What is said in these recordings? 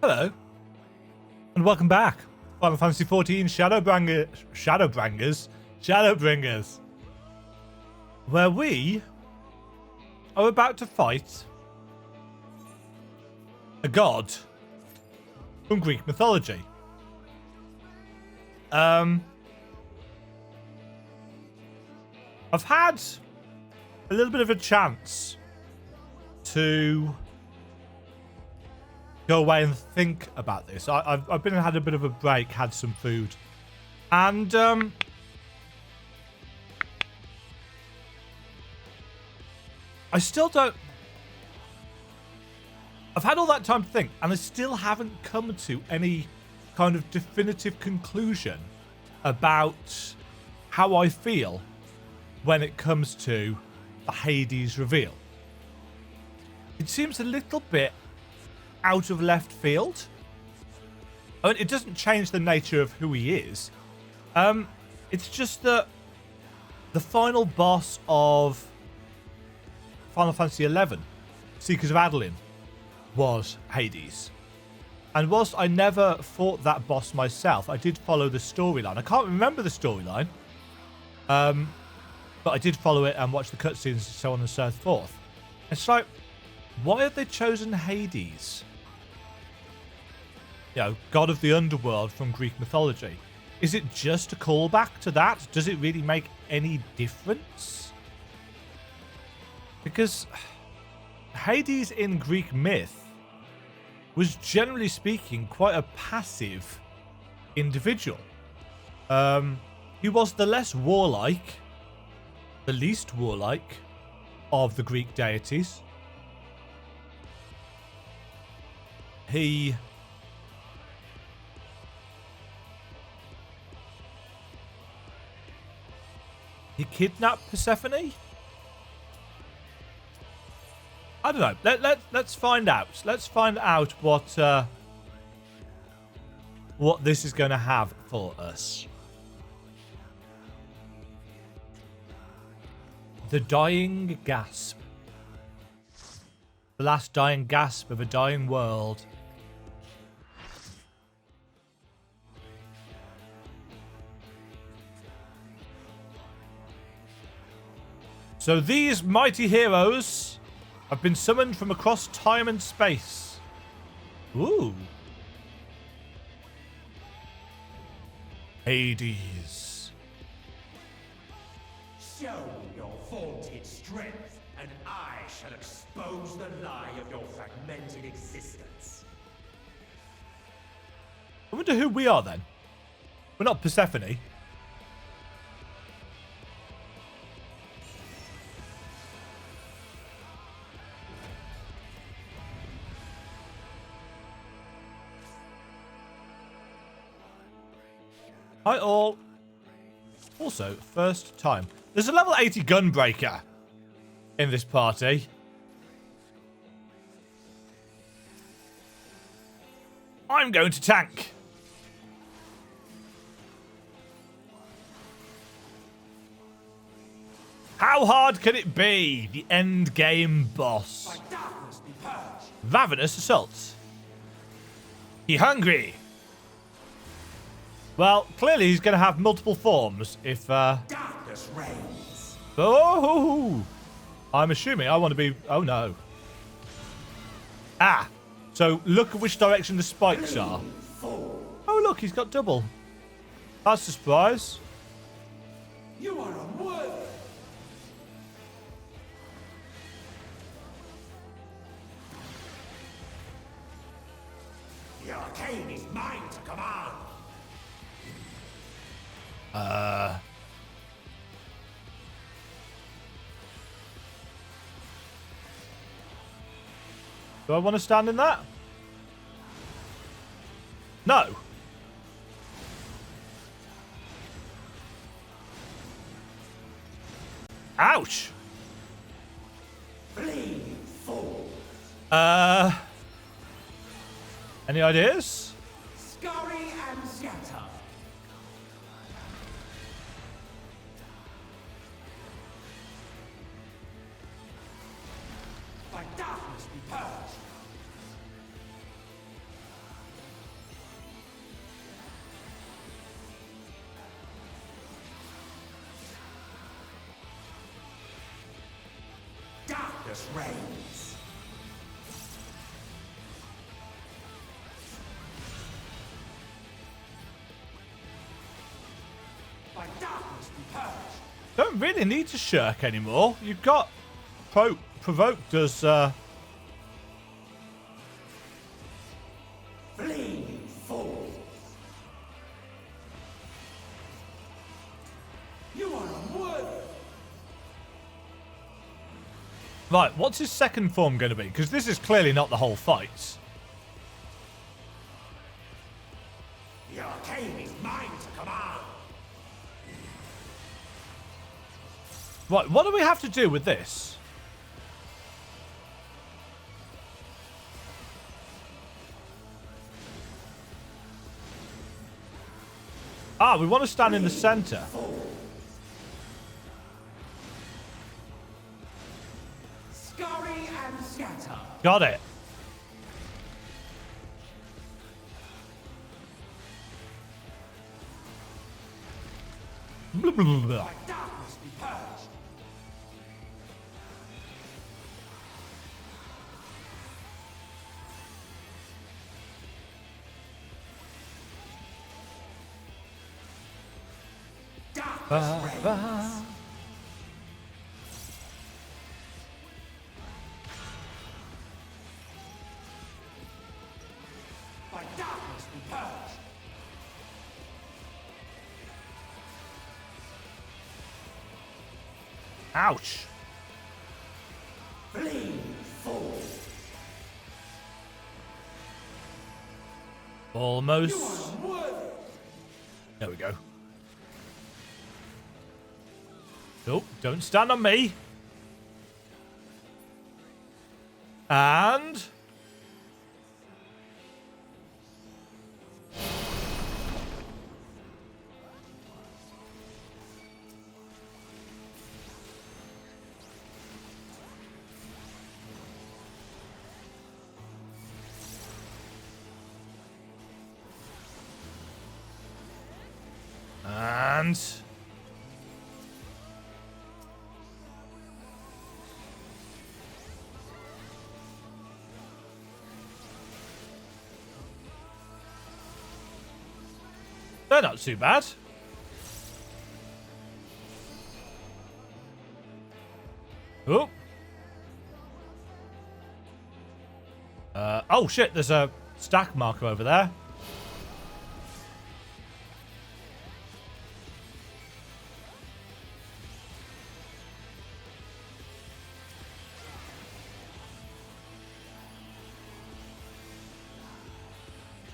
Hello, and welcome back. Final Fantasy XIV Shadowbringers, where we are about to fight a god from Greek mythology. I've had a little bit of a chance to go away and think about this. I've been and had a bit of a break, had some food, and I still don't. I've had all that time to think, and I still haven't come to any kind of definitive conclusion about how I feel when it comes to the Hades reveal. It seems a little bit out of left field. I mean, it doesn't change the nature of who he is. It's just that the final boss of Final Fantasy XI, Seekers of Adeline, was Hades. And whilst I never fought that boss myself, I did follow the storyline. I can't remember the storyline, but I did follow it and watch the cutscenes and so on and so forth. It's like, why have they chosen Hades? You know, god of the underworld from Greek mythology. Is it just a callback to that? Does it really make any difference? Because Hades in Greek myth was, generally speaking, quite a passive individual. He was the less warlike, the least warlike of the Greek deities. He kidnapped Persephone? I don't know. Let's find out. Let's find out what this is going to have for us. The dying gasp. The last dying gasp of a dying world. So these mighty heroes have been summoned from across time and space. Ooh. Hades. Show me your vaunted strength, and I shall expose the lie of your fragmented existence. I wonder who we are then. We're not Persephone. Hi all. Also, first time. There's a level 80 gunbreaker in this party. I'm going to tank. How hard can it be? The end game boss. Ravenous assault. He hungry. Well, clearly he's going to have multiple forms if... Darkness reigns. Oh! I'm assuming I want to be... Oh, no. Ah! So, look at which direction the spikes are. Oh, look, he's got double. That's a surprise. You are unworthy. The arcane is mine to command. Do I want to stand in that? No. Ouch. Flee, fool. Any ideas? Scurry and scatter. By darkness be purged. darkness reigns. By darkness be purged. Don't really need to shirk anymore. You've got provoked us. Flee, fools! You are unworthy. Right, what's his second form going to be? Because this is clearly not the whole fight. The arcane is mine to command. Right, what do we have to do with this? Ah, we want to stand in the center. Scurry and scatter. Got it. Blah, blah, blah, blah. By darkness be purged. Darkness reigns. By darkness be purged. Ouch. Flee, fool. You Almost. are unworthy. There we go. Nope, don't stand on me. And... And... they're not too bad. Oh. Oh shit, there's a stack marker over there.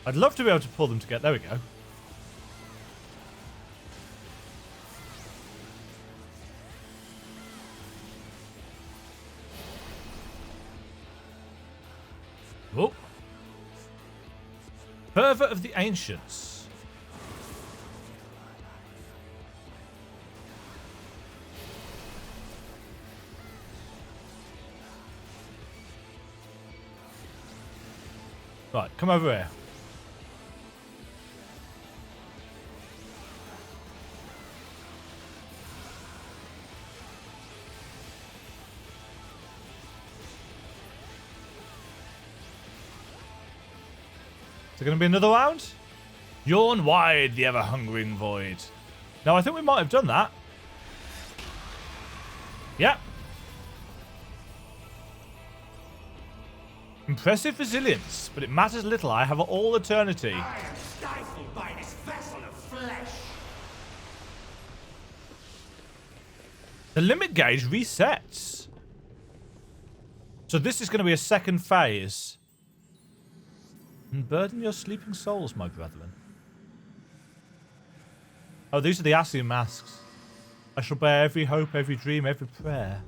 I'd love to be able to pull them together. There we go. Oh. Fervor of the Ancients. Right, come over here. Is there going to be another round? Yawn wide, the ever-hungering void. No, I think we might have done that. Yep. Impressive resilience, but it matters little. I have all eternity. I am stifled by this vessel of flesh. The limit gauge resets. So this is going to be a second phase. And burden your sleeping souls, my brethren. Oh, these are the Ascian masks. I shall bear every hope, every dream, every prayer.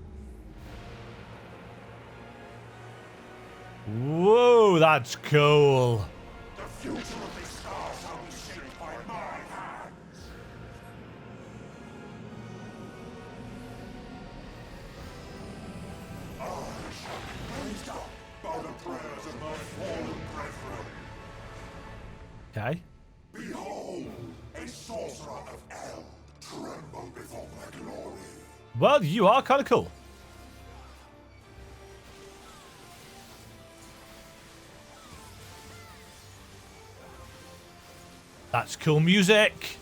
Whoa, that's cool. The future of this star shall be shaped by my hands. I shall be raised up by the prayers of my fallen brethren. Okay. Behold, a sorcerer of El tremble before my glory. Well, you are kind of cool. That's cool music.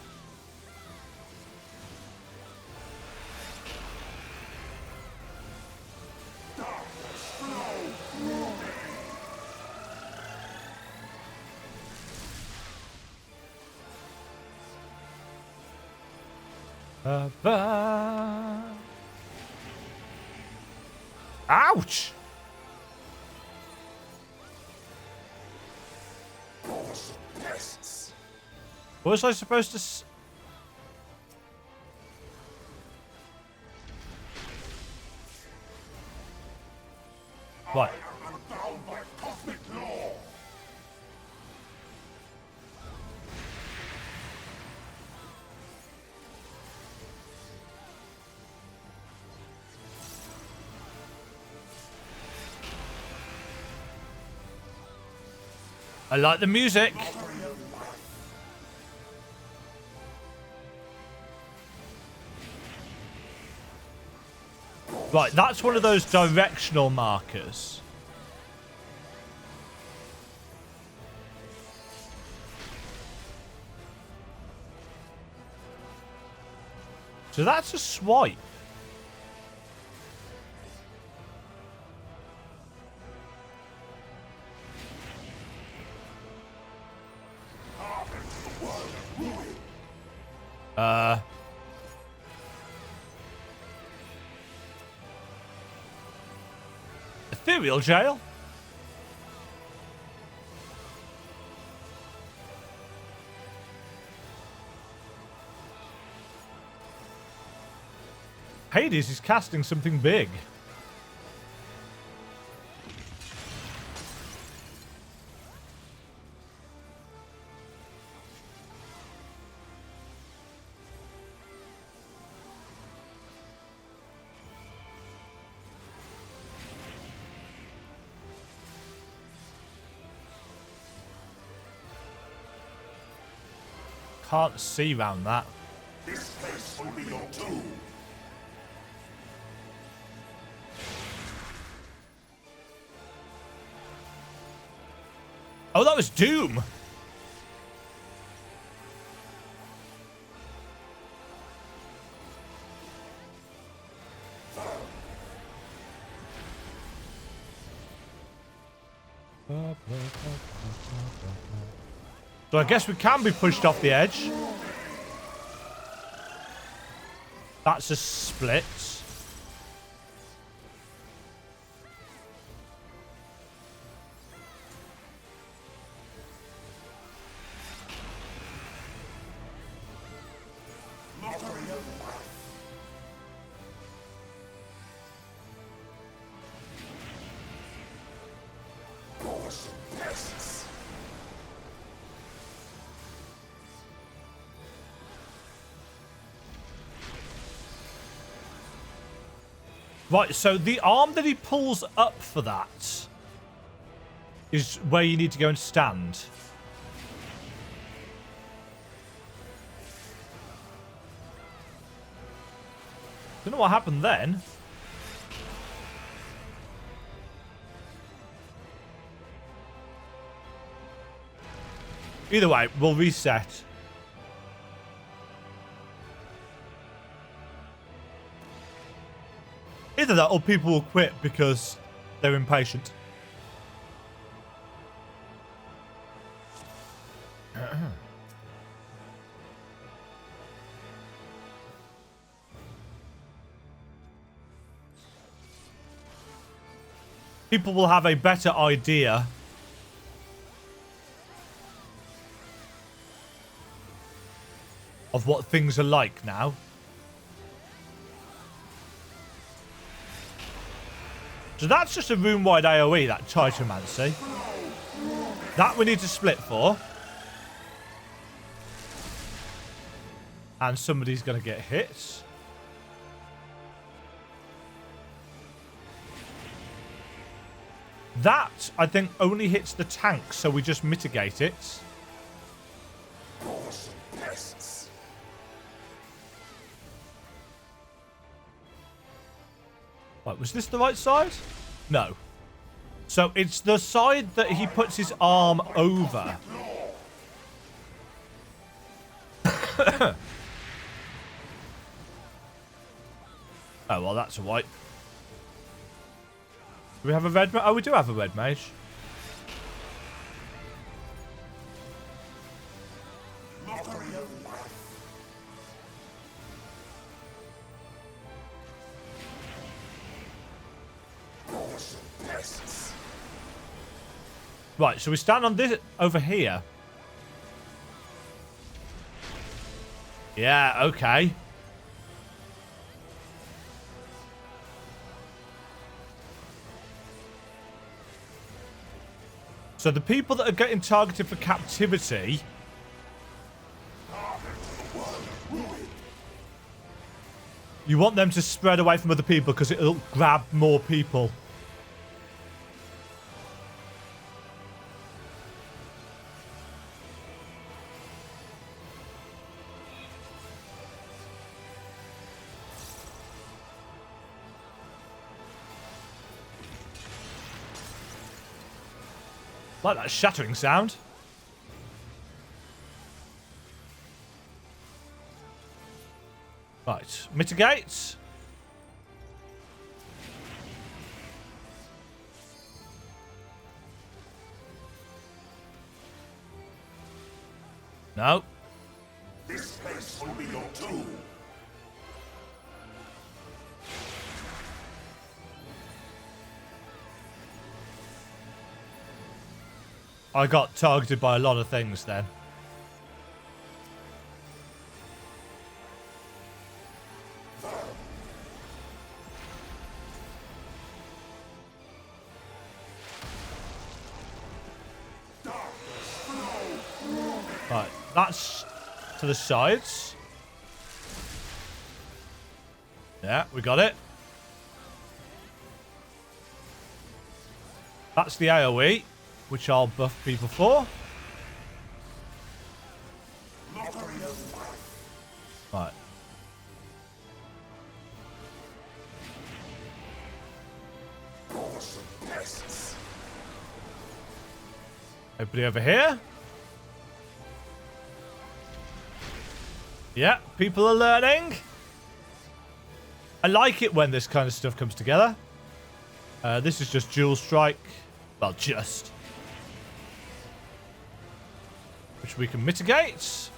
Ouch! Was I supposed to Right. I like the music. Right, that's one of those directional markers. So that's a swipe. Ethereal jail? Hades is casting something big. Can't see round that. This place will be your tomb. Oh, that was Doom. So I guess we can be pushed off the edge. That's a split. Right, so the arm that he pulls up for that is where you need to go and stand. Don't know what happened then. Either way, we'll reset. Either that or people will quit because they're impatient. People will have a better idea of what things are like now. So that's just a room-wide AoE, that Titomancy. That we need to split for. And somebody's going to get hit. That, I think, only hits the tank, so we just mitigate it. Right, was this the right side? No. So it's the side that he puts his arm over. Oh, well, that's a white. Do we have a red mage? Oh, we do have a red mage. Right, so we stand on this over here. Yeah, okay. So the people that are getting targeted for captivity... You want them to spread away from other people because it'll grab more people. Like that shattering sound. Right, mitigate. No. This place will be your tomb. I got targeted by a lot of things then. Right, that's to the sides. Yeah, we got it. That's the AoE, which I'll buff people for. Right. Everybody over here? Yeah, people are learning. I like it when this kind of stuff comes together. This is just dual strike. Well, just. Which we can mitigate.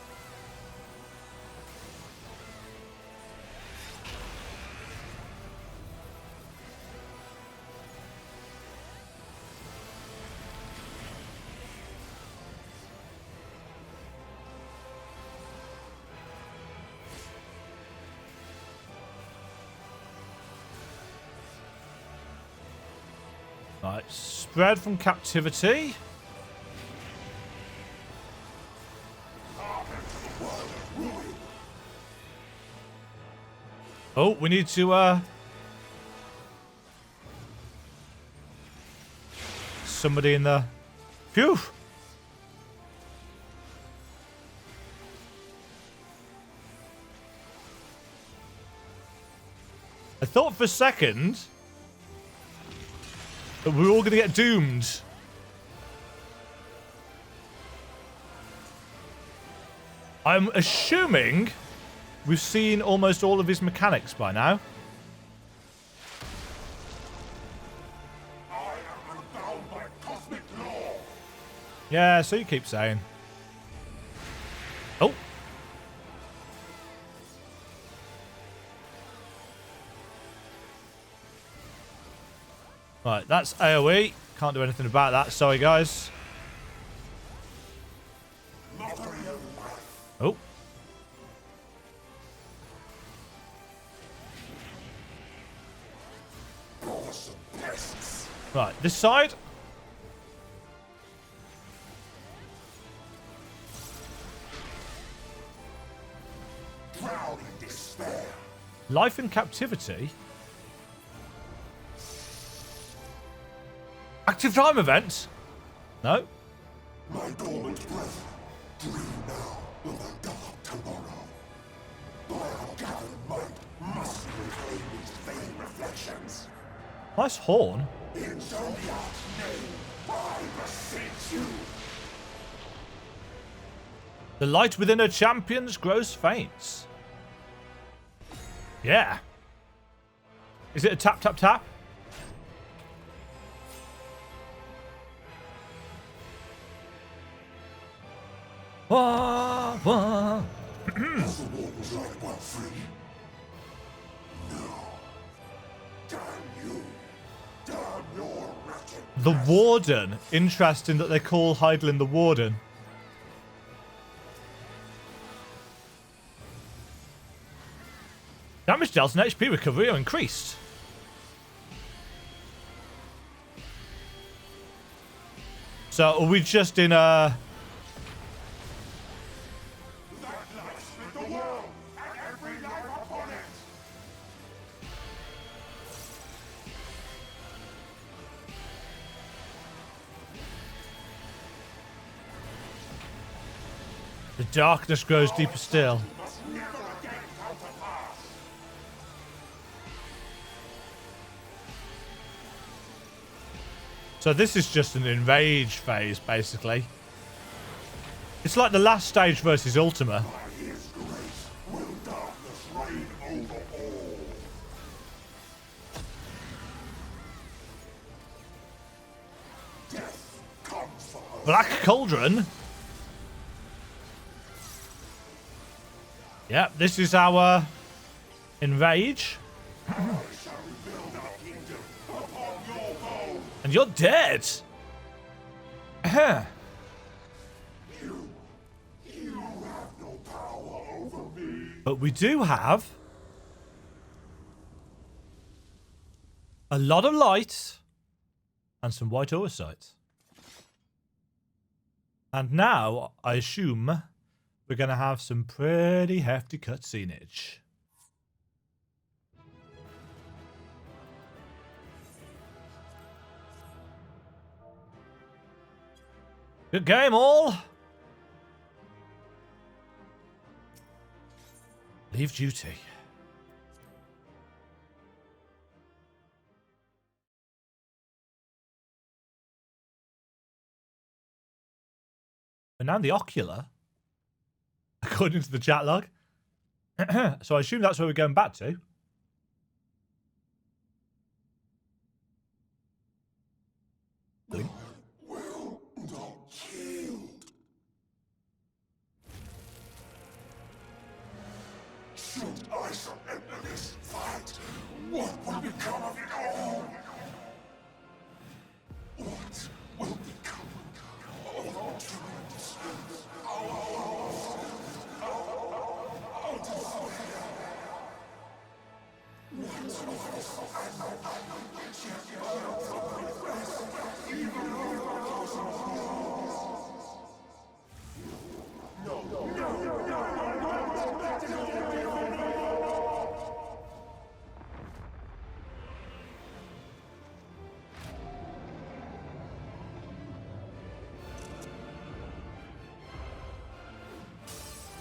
Right, spread from captivity. Oh, we need to, somebody in the... Phew! I thought for a second that we were all going to get doomed. I'm assuming we've seen almost all of his mechanics by now. I am unbound by cosmic law. Yeah, so you keep saying. Oh. Right, that's AoE. Can't do anything about that. Sorry, guys. Oh. Right, this side. Drown in despair. Life in captivity. Active time event? No. My dormant breath, dream now of a dark tomorrow. By our gathered might, must reclaim these vain reflections. Nice horn. In Zodiac's name, I beseech you. The light within her champions grows faint. Yeah. Is it a tap, tap, tap? Wah, wah. The Warden. Interesting that they call Hydaelyn the Warden. Damage dealt and HP recovery are increased. So are we just in a... The darkness grows deeper still. So this is just an enrage phase, basically. It's like the last stage versus Ultima. Black Cauldron? Yep, this is our enrage. And you're dead. You have no power over me. But we do have a lot of light and some white oversight. And now, I assume, we're going to have some pretty hefty cutscenage. Good game, all. Leave duty. And now the ocular, according to the chat log. So I assume that's where we're going back to. Blink. Should I surrender this fight, what will become of it all? What will become of our tremendous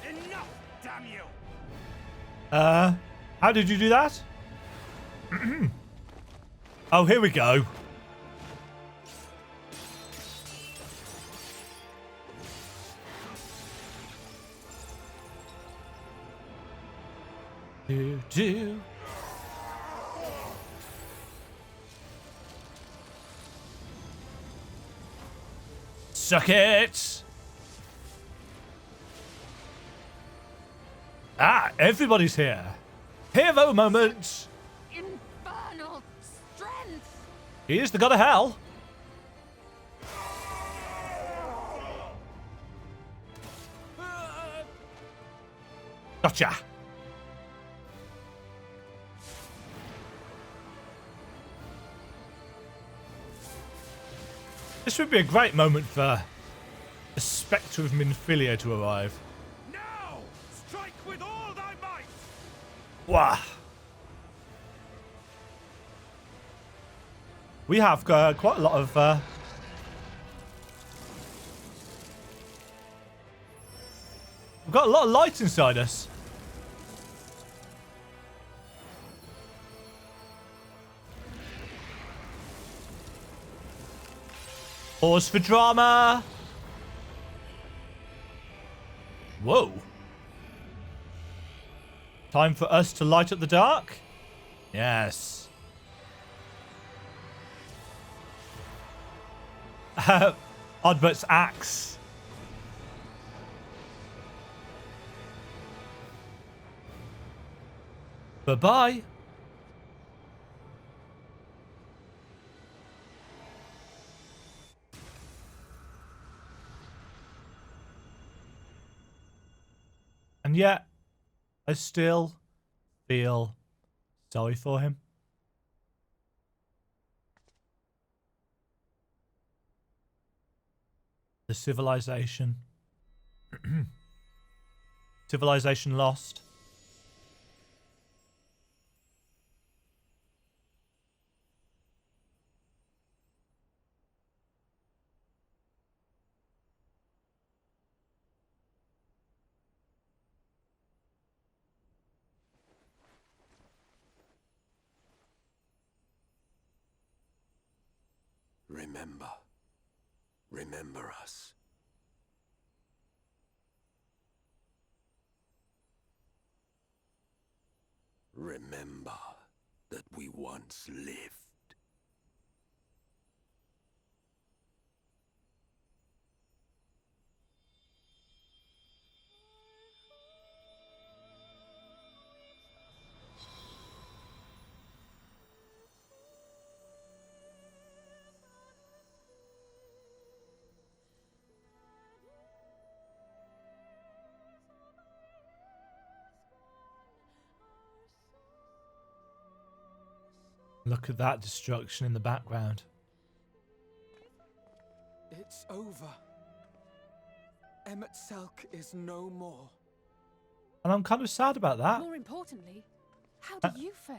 Enough, damn you! How did you do that? Oh, here we go. Do. Suck it. Ah, everybody's here. Hero moment. Infernal strength. He is the god of hell. Gotcha. This would be a great moment for the Spectre of Minfilia to arrive. Now! Strike with all thy might! Wah. We have quite a lot of... We've got a lot of light inside us. Pause for drama. Whoa. Time for us to light up the dark? Yes. Oddbut's axe. Bye-bye. And yet, I still feel sorry for him. The civilization. Civilization lost. Remember. Remember us. Remember that we once lived. Look at that destruction in the background. It's over. MSQ is no more. And I'm kind of sad about that. More importantly, how do you fare?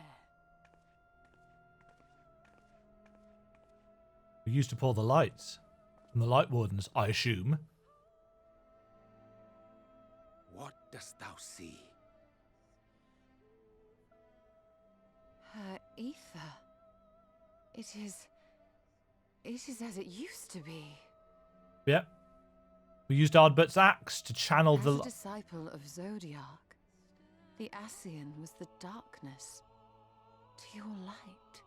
We used to pull the lights from the light wardens, I assume. What dost thou see? Her ether. It is as it used to be. Yeah. We used Ardbut's axe to channel As the... a disciple of Zodiac, the Ascian was the darkness to your light.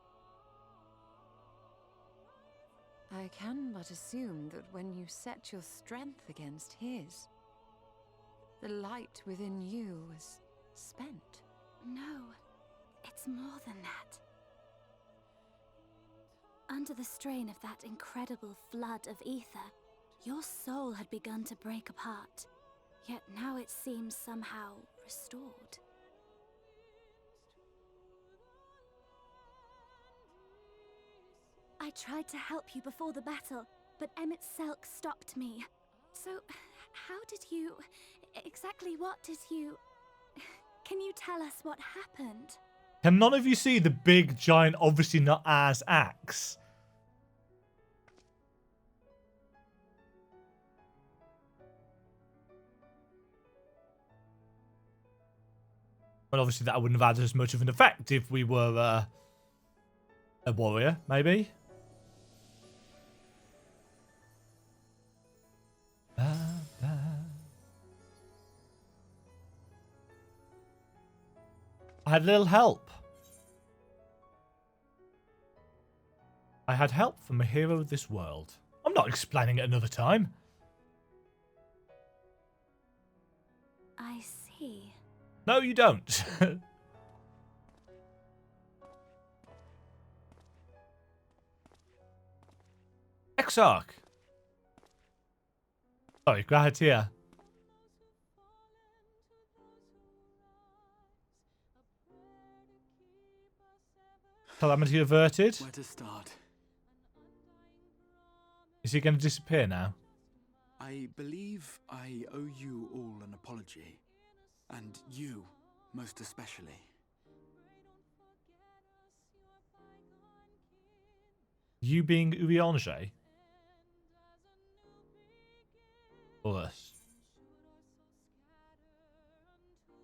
I can but assume that when you set your strength against his, the light within you was spent. No, it's more than that. Under the strain of that incredible flood of ether, your soul had begun to break apart, yet now it seems somehow restored. I tried to help you before the battle, but MSQ stopped me. So, how did you... exactly what did you... Can you tell us what happened? Can none of you see the big, giant, obviously not as axe? Well, obviously that wouldn't have had as much of an effect if we were a warrior, maybe. I had a little help. I had help from a hero of this world. I'm not explaining it another time. I see. No, you don't. Exarch. Sorry, Rak'Tika. Calamity averted. Where to start? Is he going to disappear now? I believe I owe you all an apology. And you, most especially. You being Urianger? Or us?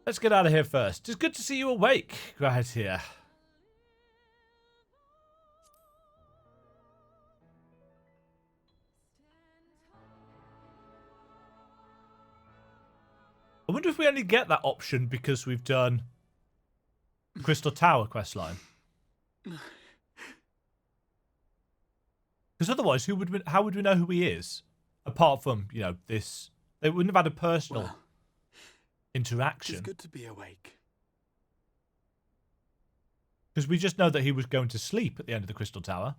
Let's get out of here first. It's good to see you awake, Rak'Tika. I wonder if we only get that option because we've done Crystal Tower questline. Because otherwise, how would we know who he is? Apart from, you know, this... They wouldn't have had a personal interaction. It's good to be awake. Because we just know that he was going to sleep at the end of the Crystal Tower.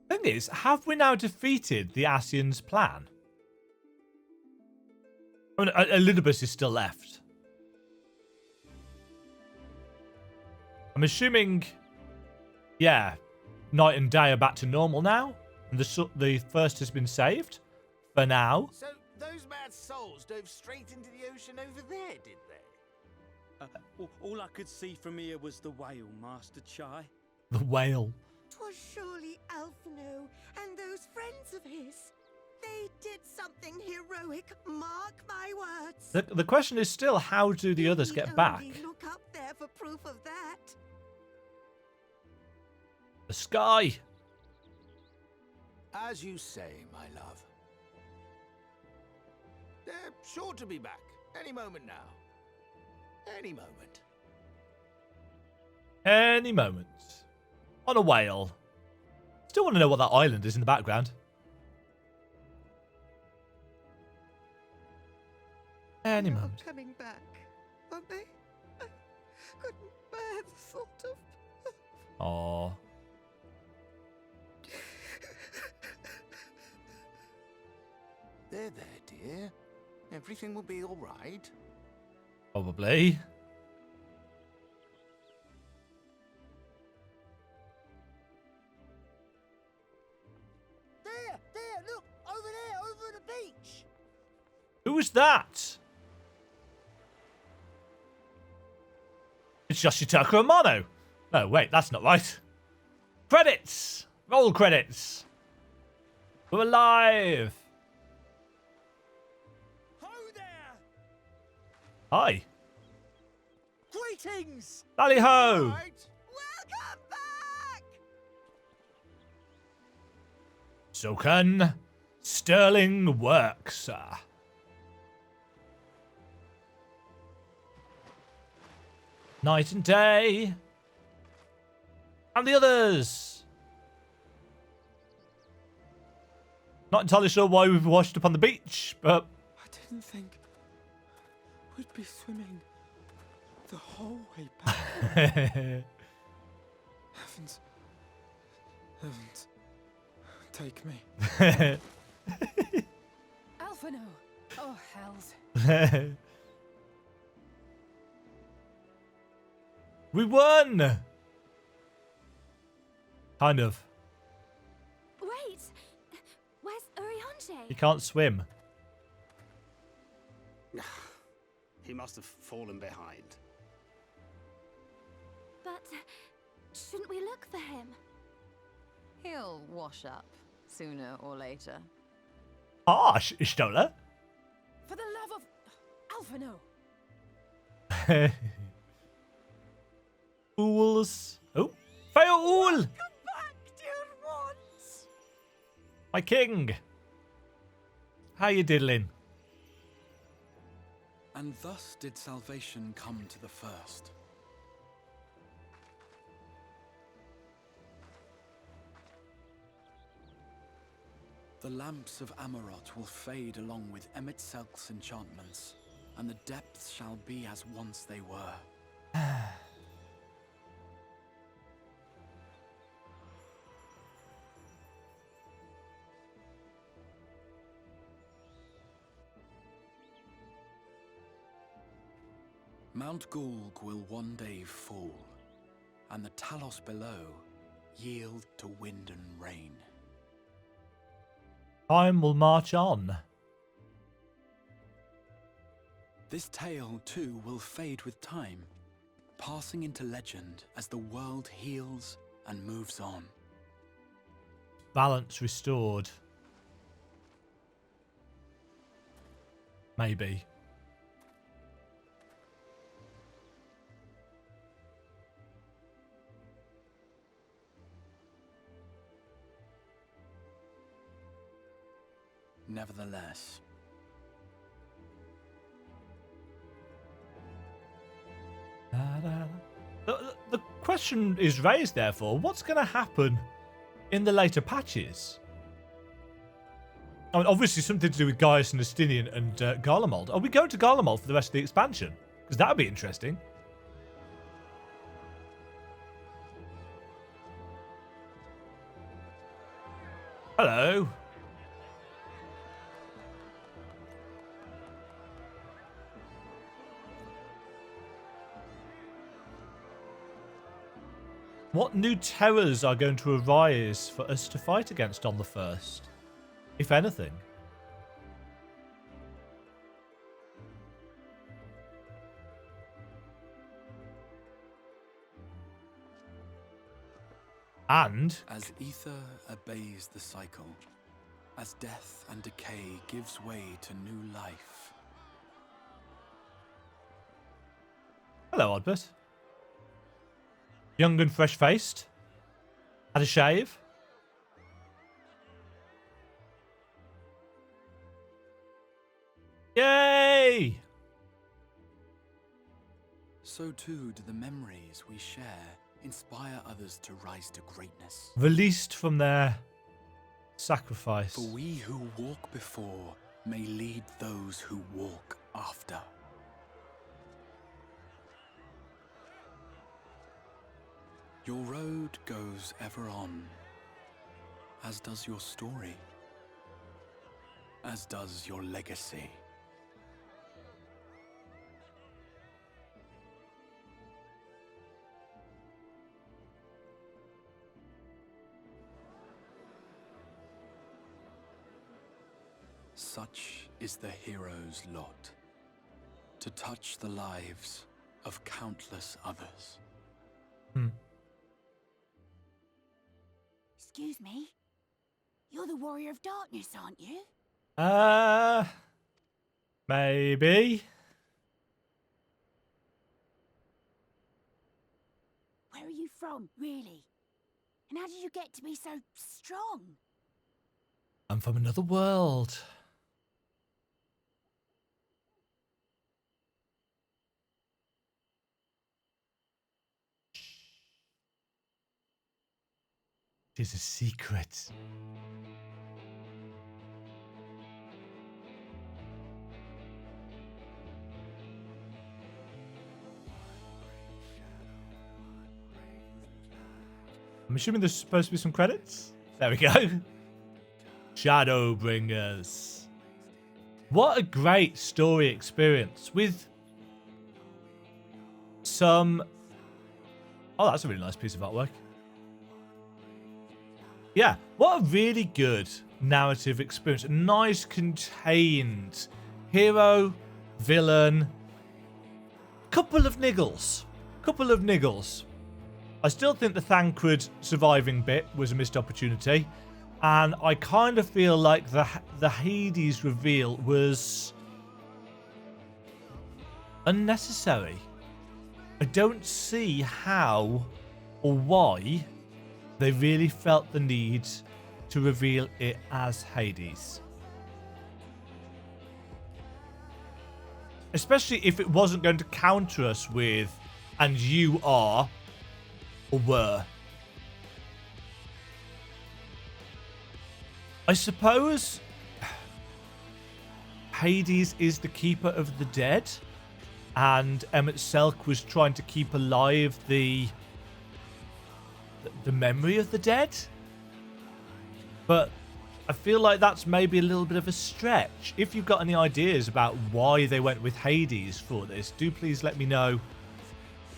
Thing is, have we now defeated the Ascians' plan? I mean, Elidibus is still left. I'm assuming, yeah, night and day are back to normal now, and the first has been saved for now. So those mad souls dove straight into the ocean over there, did they? All I could see from here was the whale, Master Chai. The whale. 'Twas surely Alphino and those friends of his. They did something heroic, mark my words. The question is still, how do the others get back? Only look up there for proof of that. The sky. As you say, my love. They're sure to be back any moment now. Any moment. Any moment. On a whale. Still want to know what that island is in the background. Any They're moment. coming back, aren't they? I couldn't bear the thought of... Aww. There, dear. Everything will be all right. Probably. There, look! Over there, over the beach! Who was that? It's Yoshitaka Amano. No, wait, that's not right. Credits! Roll credits! We're alive! Ho there! Hi. Greetings! Tally ho! Right? Welcome back! Sokan, sterling work, sir. Night and day. And the others. Not entirely sure why we've washed up on the beach, but... I didn't think we'd be swimming the whole way back. Heavens. Heavens. Take me. Alphino! Oh, hells. We won! Kind of. Wait! Where's Urianger? He can't swim. He must have fallen behind. But shouldn't we look for him? He'll wash up sooner or later. Ah, Stola. For the love of Alphino! Fools. Oh, Fail! Come back, dear ones! My king. How you diddling? And thus did salvation come to the first. The lamps of Amarot will fade along with Emet-Selk's enchantments, and the depths shall be as once they were. Mount Gulg will one day fall, and the Talos below yield to wind and rain. Time will march on. This tale, too, will fade with time, passing into legend as the world heals and moves on. Balance restored. Maybe. Nevertheless, the question is raised, therefore, what's going to happen in the later patches? I mean, obviously something to do with Gaius and Justinian and Garlemald. Are we going to Garlemald for the rest of the expansion? Because that would be interesting. Hello. What new terrors are going to arise for us to fight against on the 1st? If anything. And as ether obeys the cycle, as death and decay gives way to new life. Hello, Oddbert. Young and fresh-faced. Had a shave. Yay! So too do the memories we share inspire others to rise to greatness. Released from their sacrifice. For we who walk before may lead those who walk after. Your road goes ever on, as does your story, as does your legacy. Such is the hero's lot, to touch the lives of countless others. Excuse me? You're the Warrior of Darkness, aren't you? Maybe. Where are you from, really? And how did you get to be so strong? I'm from another world. It is a secret. I'm assuming there's supposed to be some credits. There we go. Shadowbringers. What a great story experience with some... Oh, that's a really nice piece of artwork. Yeah, what a really good narrative experience. A nice, contained hero, villain, couple of niggles. I still think the Thancred surviving bit was a missed opportunity. And I kind of feel like the Hades reveal was unnecessary. I don't see how or why they really felt the need to reveal it as Hades. Especially if it wasn't going to counter us with, and you are, or were. I suppose Hades is the keeper of the dead, and Emet-Selch was trying to keep alive the memory of the dead. But I feel like that's maybe a little bit of a stretch. If you've got any ideas about why they went with Hades for this, do please let me know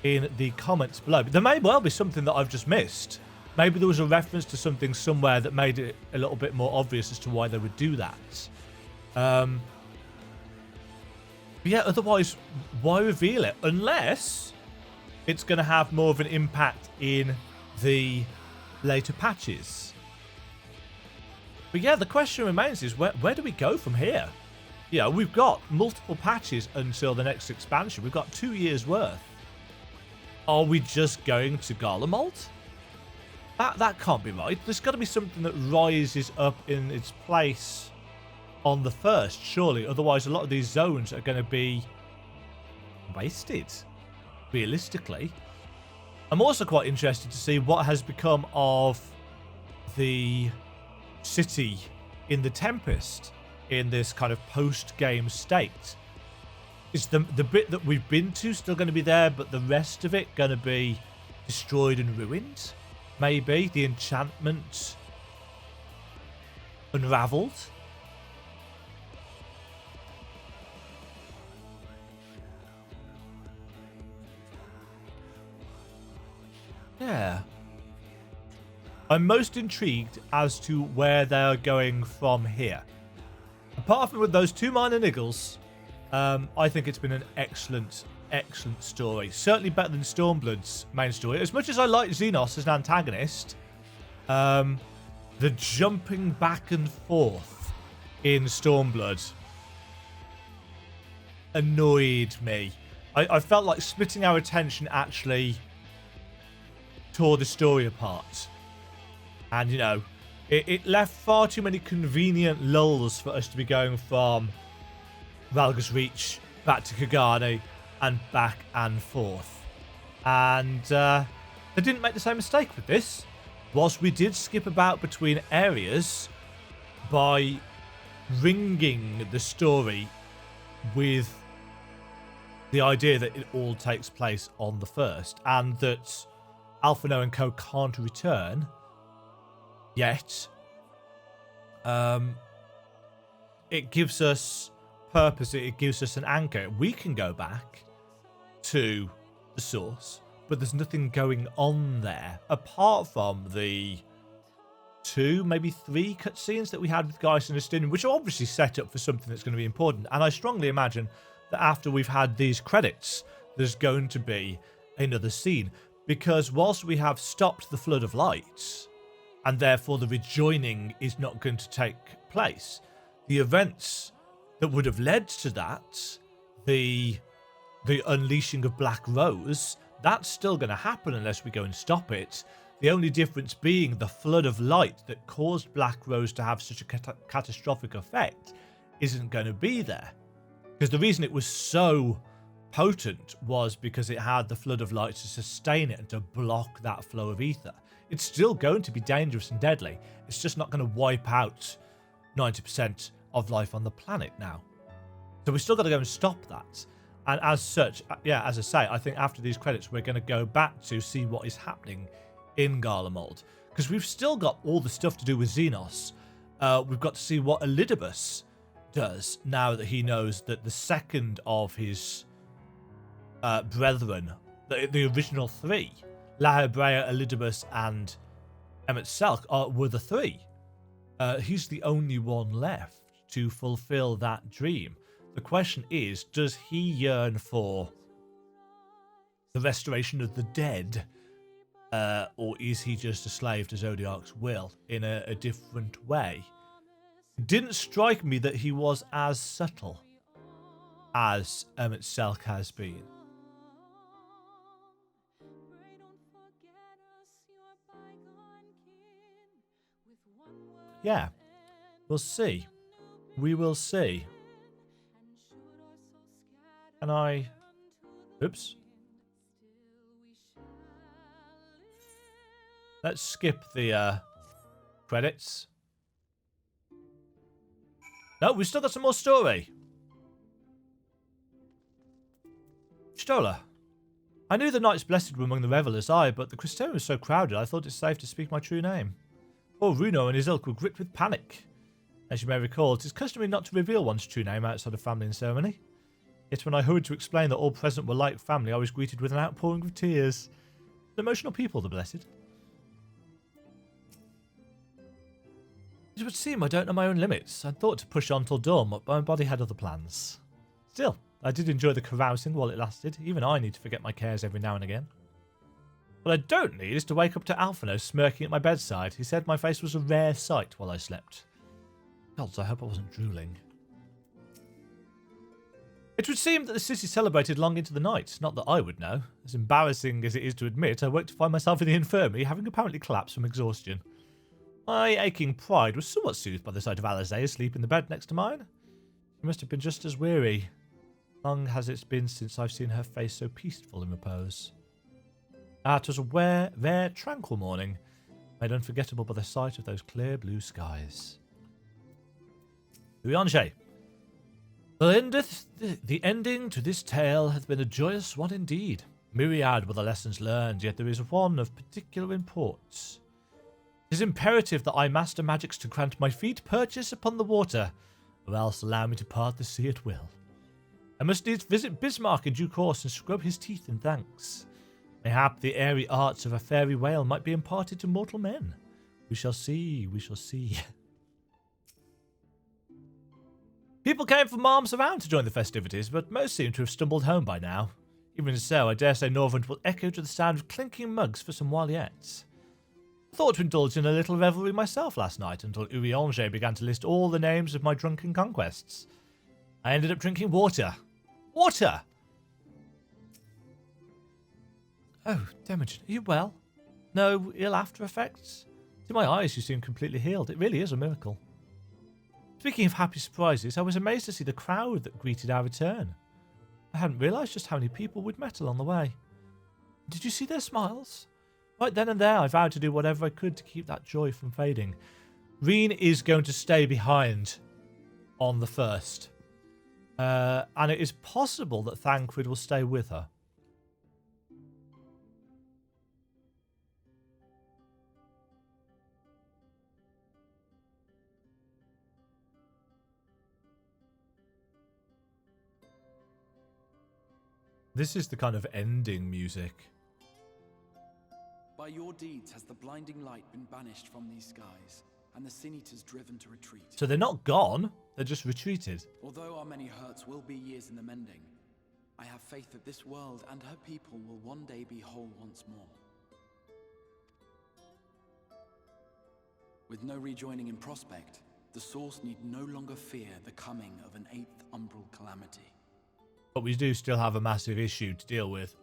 in the comments below. But there may well be something that I've just missed. Maybe there was a reference to something somewhere that made it a little bit more obvious as to why they would do that. But yeah, otherwise, why reveal it? Unless it's going to have more of an impact in the later patches. But yeah, the question remains is, where do we go from here? Yeah, we've got multiple patches until the next expansion. We've got 2 years worth. Are we just going to Garlemald? That can't be right. There's got to be something that rises up in its place on the first, surely. Otherwise, a lot of these zones are going to be wasted, realistically. I'm also quite interested to see what has become of the city in the Tempest in this kind of post-game state. Is the bit that we've been to still going to be there, but the rest of it going to be destroyed and ruined? Maybe the enchantment unraveled? Yeah. I'm most intrigued as to where they are going from here. Apart from with those two minor niggles, I think it's been an excellent story. Certainly better than Stormblood's main story. As much as I like Xenos as an antagonist, the jumping back and forth in Stormblood annoyed me. I felt like splitting our attention actually tore the story apart. And, you know, it left far too many convenient lulls for us to be going from Ralga's Reach back to Kagane and back and forth. And they didn't make the same mistake with this. Whilst we did skip about between areas by ringing the story with the idea that it all takes place on the first and that Alphino and co can't return yet, it gives us purpose, it gives us an anchor. We can go back to the source, but there's nothing going on there apart from the 2, maybe 3 cutscenes that we had with Gaius and Justinian, which are obviously set up for something that's going to be important. And I strongly imagine that after we've had these credits, there's going to be another scene, because whilst we have stopped the flood of light and therefore the rejoining is not going to take place, the events that would have led to that, the unleashing of Black Rose, that's still going to happen unless we go and stop it. The only difference being the flood of light that caused Black Rose to have such a catastrophic effect isn't going to be there. Because the reason it was so potent was because it had the flood of light to sustain it and to block that flow of ether. It's still going to be dangerous and deadly. It's just not going to wipe out 90% of life on the planet now. So we still got to go and stop that. And as such, yeah, as I say, I think after these credits, we're going to go back to see what is happening in Garlemald. Because we've still got all the stuff to do with Xenos. We've got to see what Elidibus does now that he knows that the second of his brethren, the original 3, Lahabrea, Elidibus, and Emet-Selch were the 3. He's the only one left to fulfill that dream. The question is, does he yearn for the restoration of the dead, or is he just a slave to Zodiark's will in a different way? It didn't strike me that he was as subtle as Emet-Selch has been. Yeah, we'll see. We will see. And I... Oops. Let's skip the credits. No, we've still got some more story. Stola. I knew the knights blessed were among the revelers, but the Crystarium was so crowded I thought it safe to speak my true name. Poor Runo and his ilk were gripped with panic. As you may recall, it is customary not to reveal one's true name outside of family and ceremony. Yet when I hurried to explain that all present were like family, I was greeted with an outpouring of tears. Emotional people, the blessed. It would seem I don't know my own limits. I thought to push on till dawn, but my body had other plans. Still, I did enjoy the carousing while it lasted. Even I need to forget my cares every now and again. What I don't need is to wake up to Alphino smirking at my bedside. He said my face was a rare sight while I slept. Gods, I hope I wasn't drooling. It would seem that the city celebrated long into the night. Not that I would know. As embarrassing as it is to admit, I woke to find myself in the infirmary, having apparently collapsed from exhaustion. My aching pride was somewhat soothed by the sight of Alizé asleep in the bed next to mine. She must have been just as weary. Long has it been since I've seen her face so peaceful in repose. It was a rare, tranquil morning, made unforgettable by the sight of those clear blue skies. Urianger. The ending to this tale hath been a joyous one indeed. Myriad were the lessons learned, yet there is one of particular import. It is imperative that I master magics to grant my feet purchase upon the water, or else allow me to part the sea at will. I must needs visit Bismarck in due course and scrub his teeth in thanks. Mayhap the airy arts of a fairy whale might be imparted to mortal men. We shall see, we shall see. People came from arms around to join the festivities, but most seem to have stumbled home by now. Even so, I dare say Norvent will echo to the sound of clinking mugs for some while yet. I thought to indulge in a little revelry myself last night until Urianger began to list all the names of my drunken conquests. I ended up drinking water. Water! Oh, Demajen, are you well? No ill after effects? To my eyes, you seem completely healed. It really is a miracle. Speaking of happy surprises, I was amazed to see the crowd that greeted our return. I hadn't realised just how many people we'd met along the way. Did you see their smiles? Right then and there, I vowed to do whatever I could to keep that joy from fading. Reen is going to stay behind on the 1st. And it is possible that Thancred will stay with her. This is the kind of ending music. By your deeds has the blinding light been banished from these skies, and the Sin Eaters driven to retreat. So they're not gone, they're just retreated. Although our many hurts will be years in the mending, I have faith that this world and her people will one day be whole once more. With no rejoining in prospect, the Source need no longer fear the coming of an 8th umbral calamity. But we do still have a massive issue to deal with.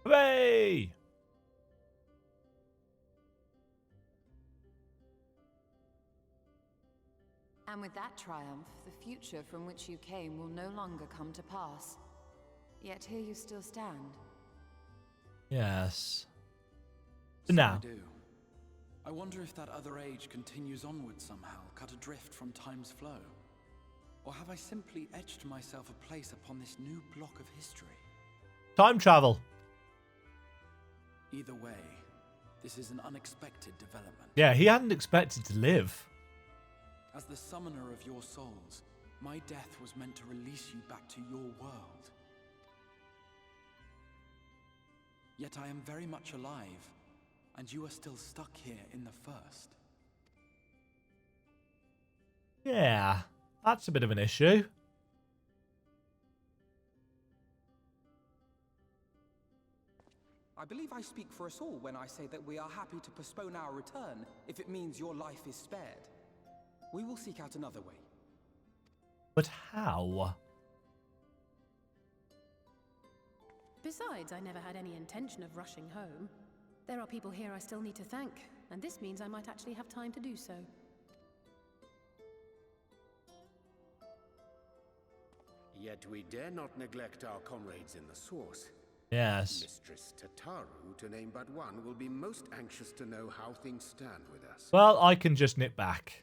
Hooray! And with that triumph, the future from which you came will no longer come to pass. Yet here you still stand. Yes. So now. I do. I wonder if that other age continues onward somehow, cut adrift from time's flow. Or have I simply etched myself a place upon this new block of history? Time travel. Either way, this is an unexpected development. Yeah, he hadn't expected to live. As the summoner of your souls, my death was meant to release you back to your world. Yet I am very much alive, and you are still stuck here in the first. Yeah, that's a bit of an issue. I believe I speak for us all when I say that we are happy to postpone our return if it means your life is spared. We will seek out another way. But how? Besides, I never had any intention of rushing home. There are people here I still need to thank, and this means I might actually have time to do so. Yet we dare not neglect our comrades in the Source. Yes. Mistress Tataru, to name but one, will be most anxious to know how things stand with us. Well, I can just nip back.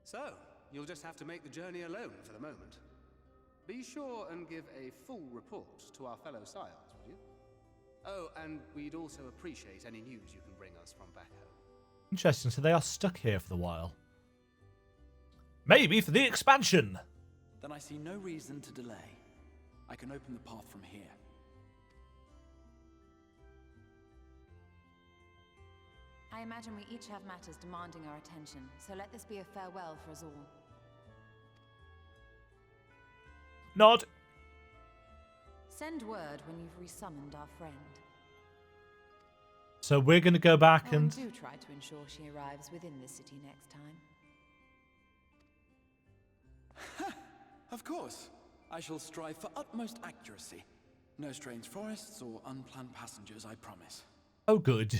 So, you'll just have to make the journey alone for the moment. Be sure and give a full report to our fellow sires, would you? Oh, and we'd also appreciate any news you can bring us from back home. Interesting, so they are stuck here for a while. Maybe for the expansion. Then I see no reason to delay. I can open the path from here. I imagine we each have matters demanding our attention, so let this be a farewell for us all. Nod. Send word when you've resummoned our friend. So we're going to go back and do try to ensure she arrives within this city next time. Of course. I shall strive for utmost accuracy. No strange forests or unplanned passengers, I promise. Oh, good.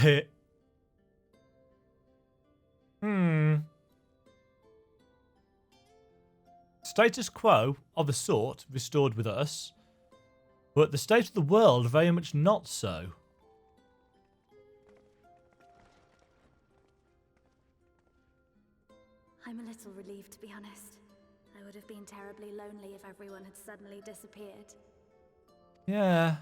pit. Status quo of a sort restored with us, but the state of the world very much not so. I'm a little relieved, to be honest. I would have been terribly lonely if everyone had suddenly disappeared. Yeah.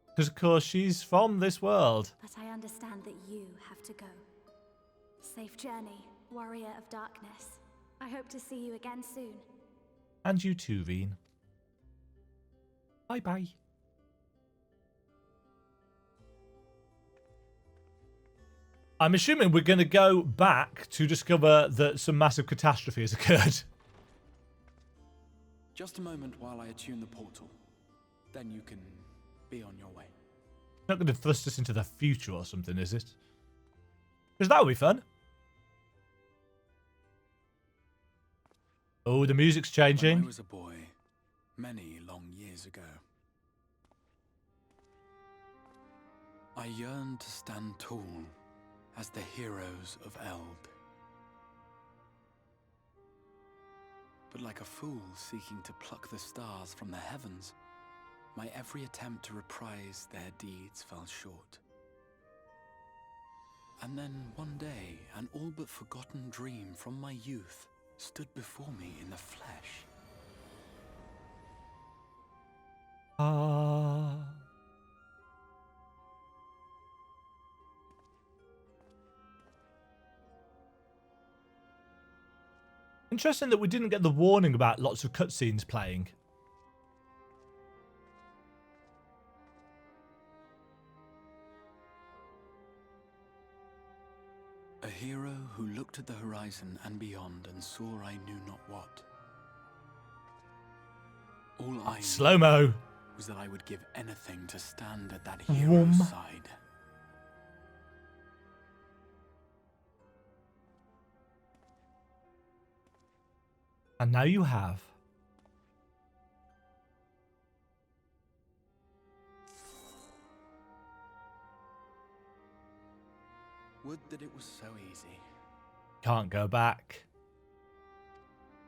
Because, of course, she's from this world. But I understand that you have to go. Safe journey, warrior of darkness. I hope to see you again soon. And you too, Veen. Bye-bye. I'm assuming we're going to go back to discover that some massive catastrophe has occurred. Just a moment while I attune the portal. Then you can be on your way. Not going to thrust us into the future or something, is it? Because that would be fun. Oh, the music's changing. When I was a boy, many long years ago, I yearned to stand tall as the heroes of Elb. But like a fool seeking to pluck the stars from the heavens, my every attempt to reprise their deeds fell short. And then one day, an all but forgotten dream from my youth stood before me in the flesh. Interesting that we didn't get the warning about lots of cutscenes playing. A hero who looked at the horizon and beyond and saw I knew not what. All I knew Slow-mo was that I would give anything to stand at that hero's side. And now you have. Would that it was so easy. Can't go back.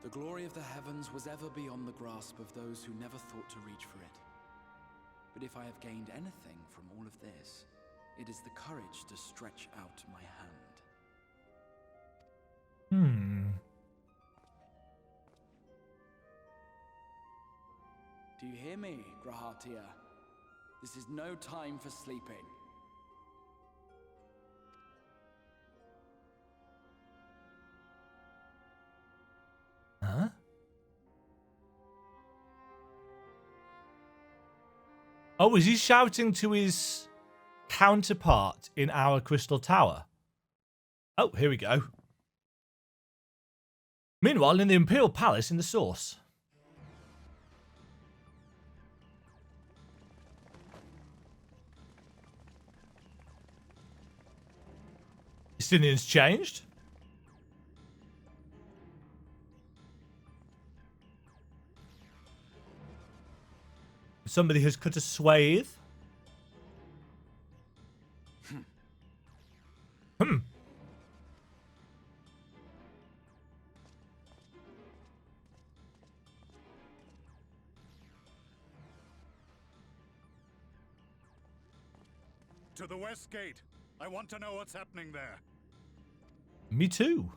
The glory of the heavens was ever beyond the grasp of those who never thought to reach for it. But if I have gained anything from all of this, it is the courage to stretch out my hand. Do you hear me, Rak'Tika? This is no time for sleeping. Huh? Oh, is he shouting to his counterpart in our Crystal Tower? Oh, here we go. Meanwhile, in the Imperial Palace in the Source. Justinian's changed. Somebody has cut a swathe. To the west gate. I want to know what's happening there. Me too.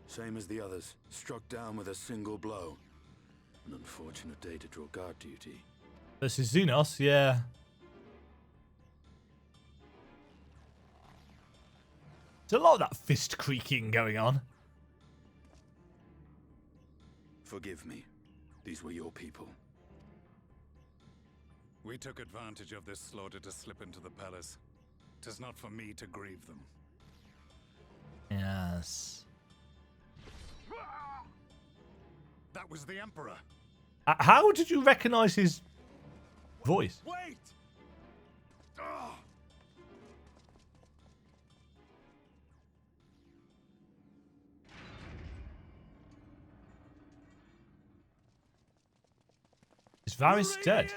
Same as the others, struck down with a single blow. An unfortunate day to draw guard duty. Versus Xenos, yeah. There's a lot of that fist creaking going on. Forgive me. These were your people. We took advantage of this slaughter to slip into the palace. 'Tis not for me to grieve them. Yes. That was the Emperor. How did you recognize his voice? Wait! Varys dead?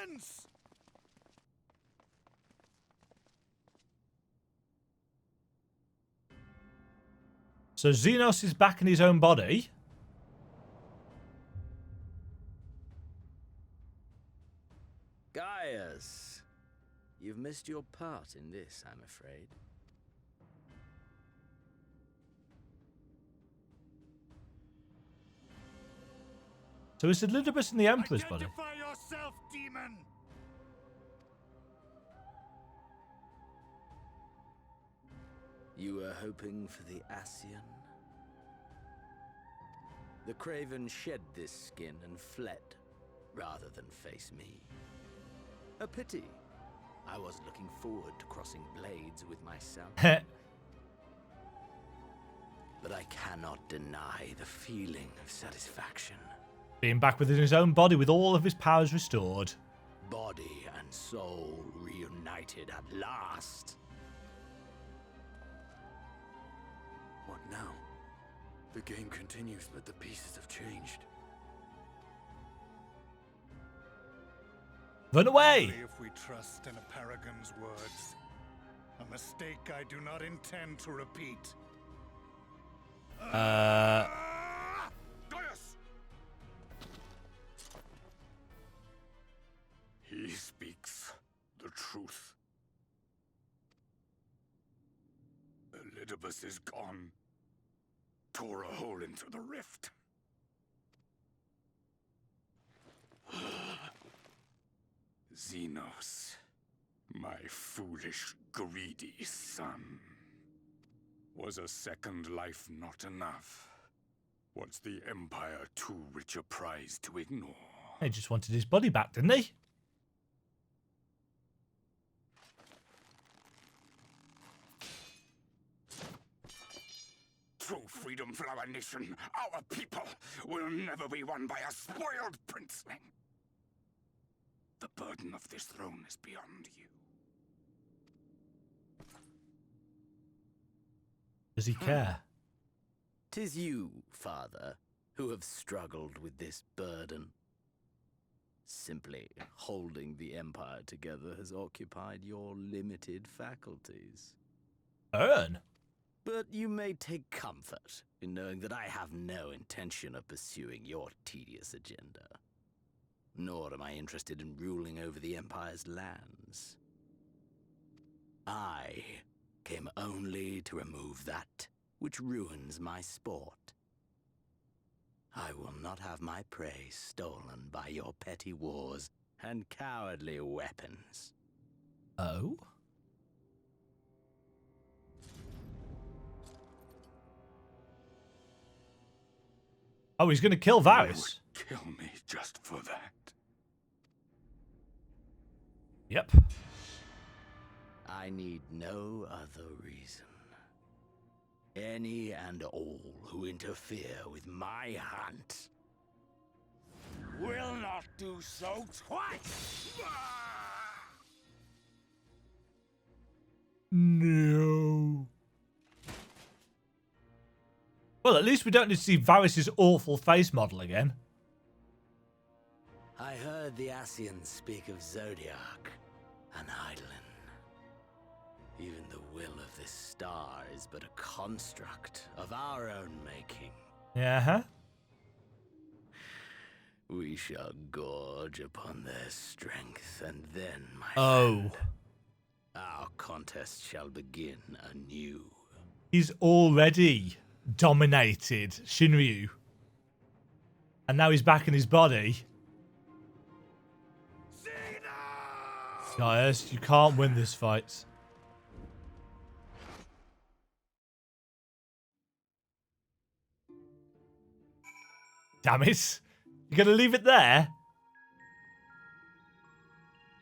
So Xenos is back in his own body. Gaius, you've missed your part in this, I'm afraid. So is Elizabeth in the Emperor's body? Identify yourself, demon! You were hoping for the Ascian? The Craven shed this skin and fled, rather than face me. A pity. I was looking forward to crossing blades with myself. But I cannot deny the feeling of satisfaction. Being back within his own body with all of his powers restored. Body and soul reunited at last. What now? The game continues, but the pieces have changed. Run away! Only if we trust in a paragon's words. A mistake I do not intend to repeat. Gaius! He speaks the truth. Elidibus is gone. Tore a hole into the rift. Xenos, my foolish, greedy son. Was a second life not enough? Was the Empire too rich a prize to ignore? He just wanted his body back, didn't he? True freedom for our nation, our people, will never be won by a spoiled princeling. The burden of this throne is beyond you. Does he care? 'Tis you, father, who have struggled with this burden. Simply holding the Empire together has occupied your limited faculties. Earn? But you may take comfort in knowing that I have no intention of pursuing your tedious agenda. Nor am I interested in ruling over the Empire's lands. I came only to remove that which ruins my sport. I will not have my prey stolen by your petty wars and cowardly weapons. Oh? Oh, he's going to kill Varys. Kill me just for that. Yep. I need no other reason. Any and all who interfere with my hunt will not do so twice! No. Well, at least we don't need to see Varys' awful face model again. I heard the Ascians speak of Zodiac and Eidolon. Even the will of this star is but a construct of our own making. Yeah. We shall gorge upon their strength, and then, my friend, our contest shall begin anew. He's already dominated Shinryu. And now he's back in his body. Guys, you can't win this fight. Damn it. You're going to leave it there?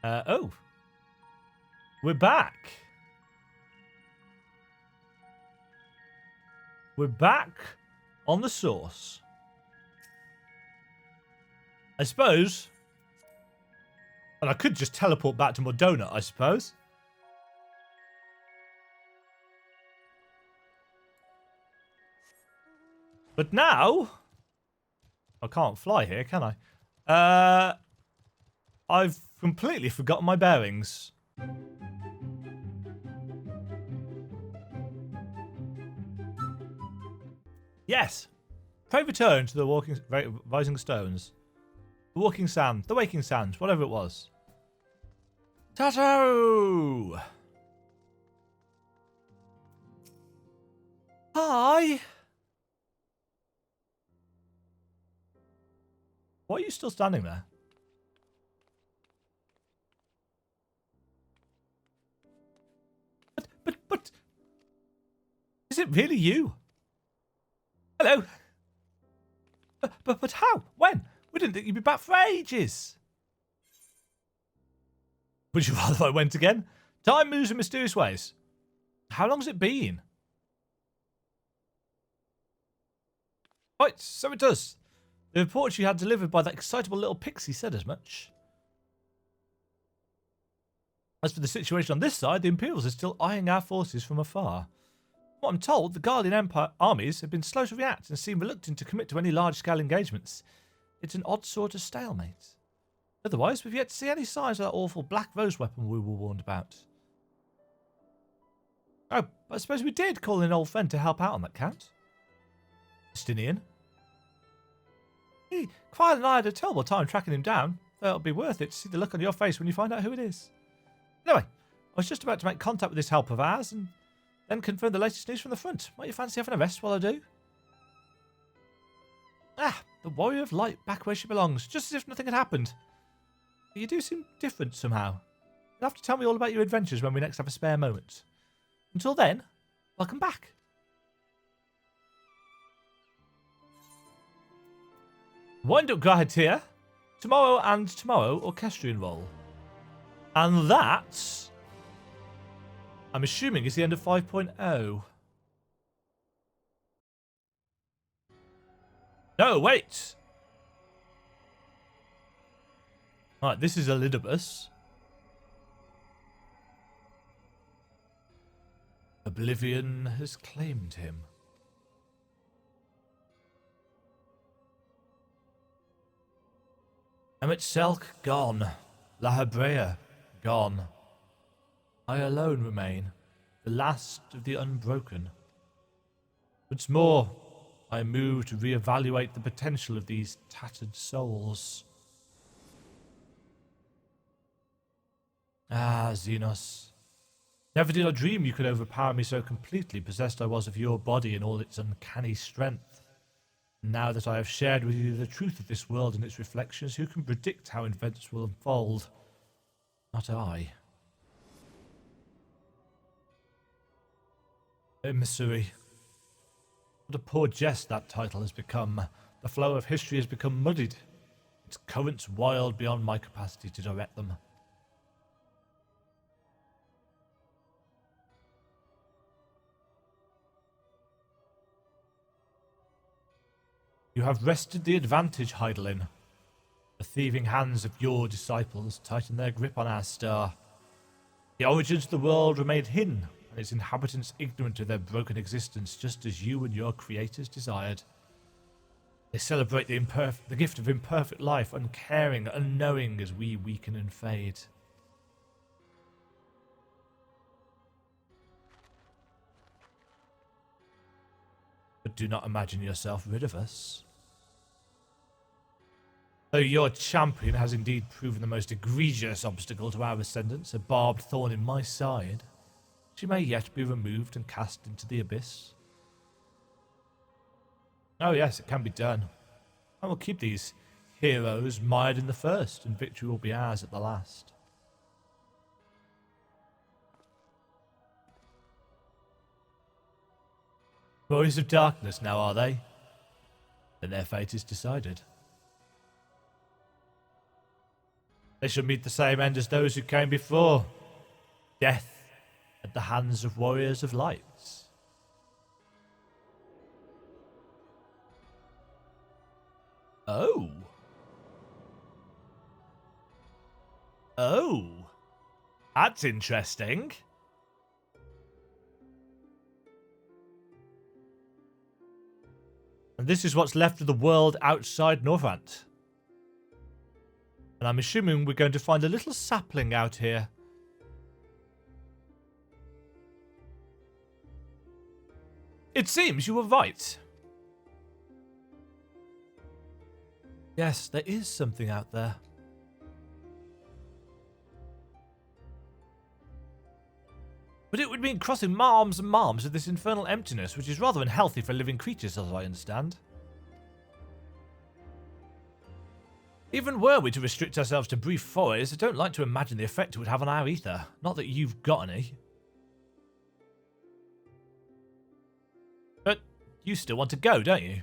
Oh. We're back. We're back on the source. I suppose. And I could just teleport back to Modona, I suppose. But now, I can't fly here, can I? I've completely forgotten my bearings. Yes. Pray return to the rising stones. The walking sand. The waking sands. Whatever it was. Tato! Hi! Why are you still standing there? But... Is it really you? Hello? But how? When? We didn't think you'd be back for ages. Would you rather I went again? Time moves in mysterious ways. How long's it been? Right, so it does. The report you had delivered by that excitable little pixie said as much. As for the situation on this side, the Imperials are still eyeing our forces from afar. What I'm told, the Guardian Empire armies have been slow to react and seem reluctant to commit to any large-scale engagements. It's an odd sort of stalemate. Otherwise, we've yet to see any signs of that awful Black Rose weapon we were warned about. Oh, I suppose we did call in an old friend to help out on that count. Justinian. Quiet and I had a terrible time tracking him down. Though it'll be worth it to see the look on your face when you find out who it is. Anyway, I was just about to make contact with this help of ours and then confirm the latest news from the front. Might you fancy having a rest while I do? Ah, the Warrior of Light back where she belongs, just as if nothing had happened. You do seem different somehow. You'll have to tell me all about your adventures when we next have a spare moment. Until then, welcome back. Wind up Rak'Tika. Tomorrow and tomorrow, orchestrion roll. And that, I'm assuming, is the end of 5.0. No, wait. Right, this is Elidibus. Oblivion has claimed him. Emet-Selch gone. La Hebrea gone. I alone remain, the last of the unbroken. Once more, I move to reevaluate the potential of these tattered souls. Ah, Xenos. Never did I dream you could overpower me so completely, possessed I was of your body in all its uncanny strength. And now that I have shared with you the truth of this world and its reflections, who can predict how events will unfold? Not I. Emissary. What a poor jest that title has become. The flow of history has become muddied. Its currents wild beyond my capacity to direct them. You have wrested the advantage, Heidelin. The thieving hands of your disciples tighten their grip on our star. The origins of the world remained hidden, and its inhabitants ignorant of their broken existence, just as you and your creators desired. They celebrate the gift of imperfect life, uncaring, unknowing as we weaken and fade. But do not imagine yourself rid of us. Though your champion has indeed proven the most egregious obstacle to our ascendance, a barbed thorn in my side, she may yet be removed and cast into the abyss. Oh yes, it can be done. I will keep these heroes mired in the first, and victory will be ours at the last. Warriors of Darkness now, are they? Then their fate is decided. They shall meet the same end as those who came before. Death at the hands of Warriors of Lights. Oh. Oh. That's interesting. And this is what's left of the world outside Northrant. And I'm assuming we're going to find a little sapling out here. It seems you were right. Yes, there is something out there. But it would mean crossing arms and arms with this infernal emptiness, which is rather unhealthy for living creatures, as I understand. Even were we to restrict ourselves to brief forays, I don't like to imagine the effect it would have on our ether. Not that you've got any. But you still want to go, don't you?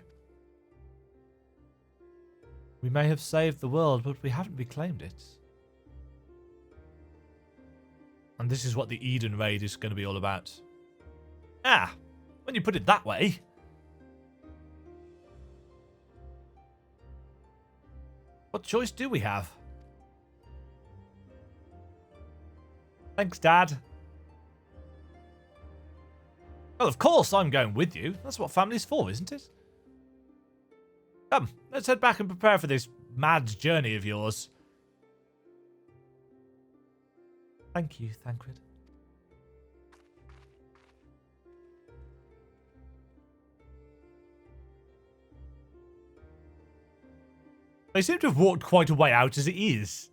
We may have saved the world, but we haven't reclaimed it. And this is what the Eden raid is going to be all about. Ah, when you put it that way. What choice do we have? Thanks, Dad. Well, of course I'm going with you. That's what family's for, isn't it? Come, let's head back and prepare for this mad journey of yours. Thank you, Thancred. They seem to have walked quite a way out as it is.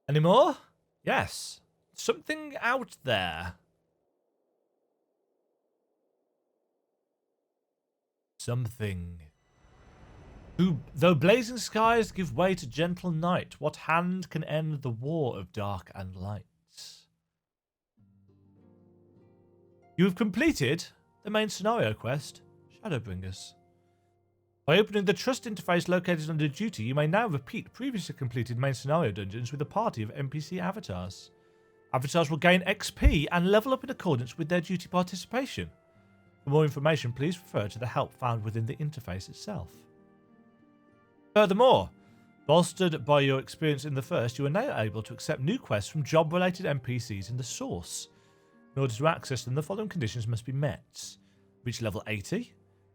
Any more? Yes. Something out there. Something. Though blazing skies give way to gentle night, what hand can end the war of dark and light? You have completed the main scenario quest, Shadowbringers. By opening the trust interface located under duty, you may now repeat previously completed main scenario dungeons with a party of NPC avatars. Avatars will gain XP and level up in accordance with their duty participation. For more information, please refer to the help found within the interface itself. Furthermore, bolstered by your experience in the first, you are now able to accept new quests from job-related NPCs in the source. In order to access them, the following conditions must be met. Reach level 80,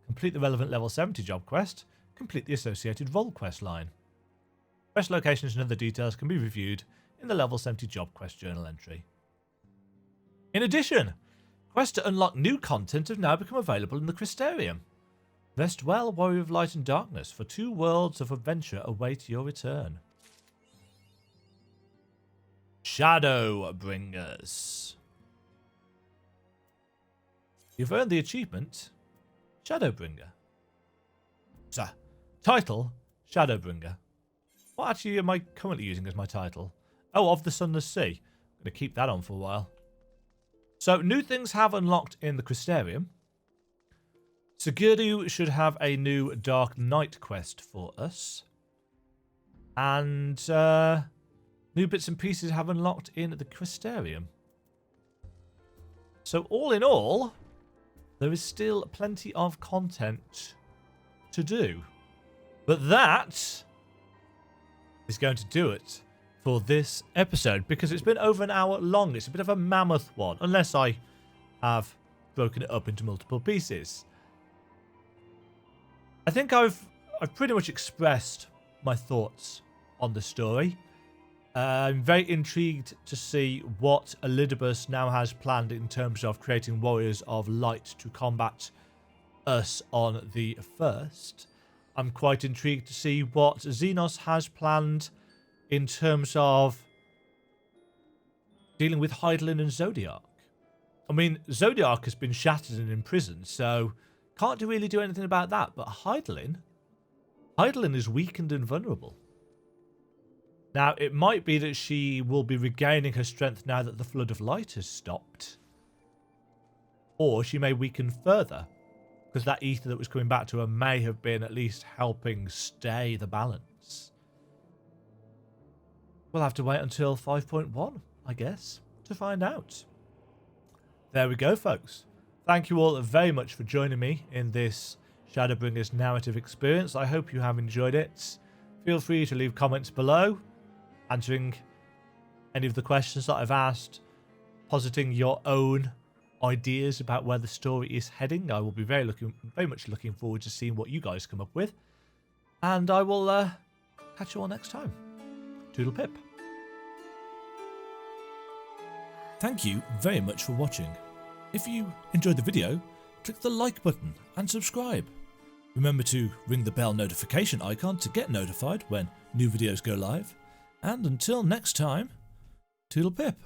complete the relevant level 70 job quest, complete the associated role quest line. Quest locations and other details can be reviewed in the level 70 job quest journal entry. In addition, quests to unlock new content have now become available in the Crystarium. Rest well, Warrior of Light and Darkness, for 2 worlds of adventure await your return. Shadowbringers. You've earned the achievement, Shadowbringer. Sir, title, Shadowbringer. What actually am I currently using as my title? Oh, Of the Sunless Sea. I'm going to keep that on for a while. So, new things have unlocked in the Crystarium. Sigurdu should have a new Dark Knight quest for us. And new bits and pieces have unlocked in the Crystarium. So all in all, there is still plenty of content to do. But that is going to do it for this episode, because it's been over an hour long. It's a bit of a mammoth one, unless I have broken it up into multiple pieces. I think I've pretty much expressed my thoughts on the story. I'm very intrigued to see what Elidibus now has planned in terms of creating warriors of light to combat us on the first. I'm quite intrigued to see what Xenos has planned in terms of dealing with Hydaelyn and Zodiark. I mean, Zodiark has been shattered and imprisoned, so can't really do anything about that. But Hydaelyn is weakened and vulnerable. Now, it might be that she will be regaining her strength now that the Flood of Light has stopped. Or she may weaken further, because that ether that was coming back to her may have been at least helping stay the balance. We'll have to wait until 5.1, I guess, to find out. There we go, folks. Thank you all very much for joining me in this Shadowbringers narrative experience. I hope you have enjoyed it. Feel free to leave comments below, answering any of the questions that I've asked, positing your own ideas about where the story is heading. I will be very much looking forward to seeing what you guys come up with. And I will catch you all next time. Toodle pip. Thank you very much for watching. If you enjoyed the video, click the like button and subscribe. Remember to ring the bell notification icon to get notified when new videos go live. And until next time, toodle pip.